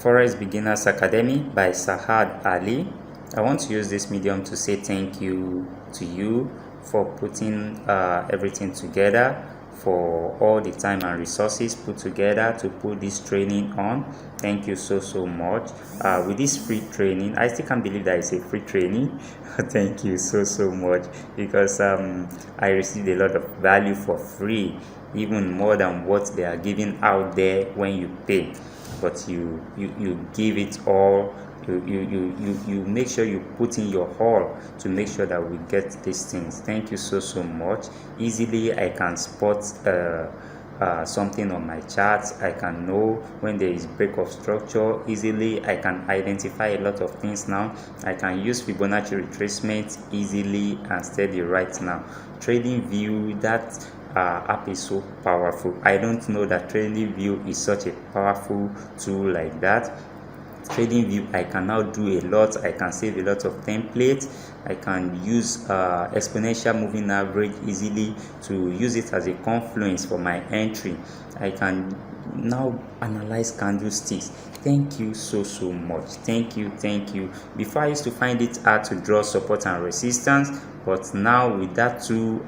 Forex Beginners Academy by Sahad Ali. I want to use this medium to say thank you to you for putting everything together, for all the time and resources put together to put this training on. Thank you so much. With this free training, I still can't believe that it's a free training. Thank you so much, because I received a lot of value for free, even more than what they are giving out there when you pay. But you give it all. You make sure you put in your all to make sure that we get these things. Thank you so much. Easily I can spot something on my charts. I can know when there is break of structure. Easily I can identify a lot of things now. I can use Fibonacci retracement easily and steady right now. TradingView, that app is so powerful. I don't know that TradingView is such a powerful tool like that. TradingView, I can now do a lot. I can save a lot of templates. I can use exponential moving average easily to use it as a confluence for my entry. I can now analyze candlesticks. Thank you so much. Thank you. Before I used to find it hard to draw support and resistance, but now with that two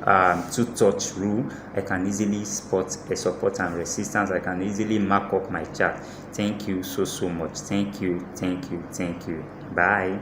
touch rule, I can easily spot a support and resistance. I can easily mark up my chart. Thank you so much. Thank you. Bye.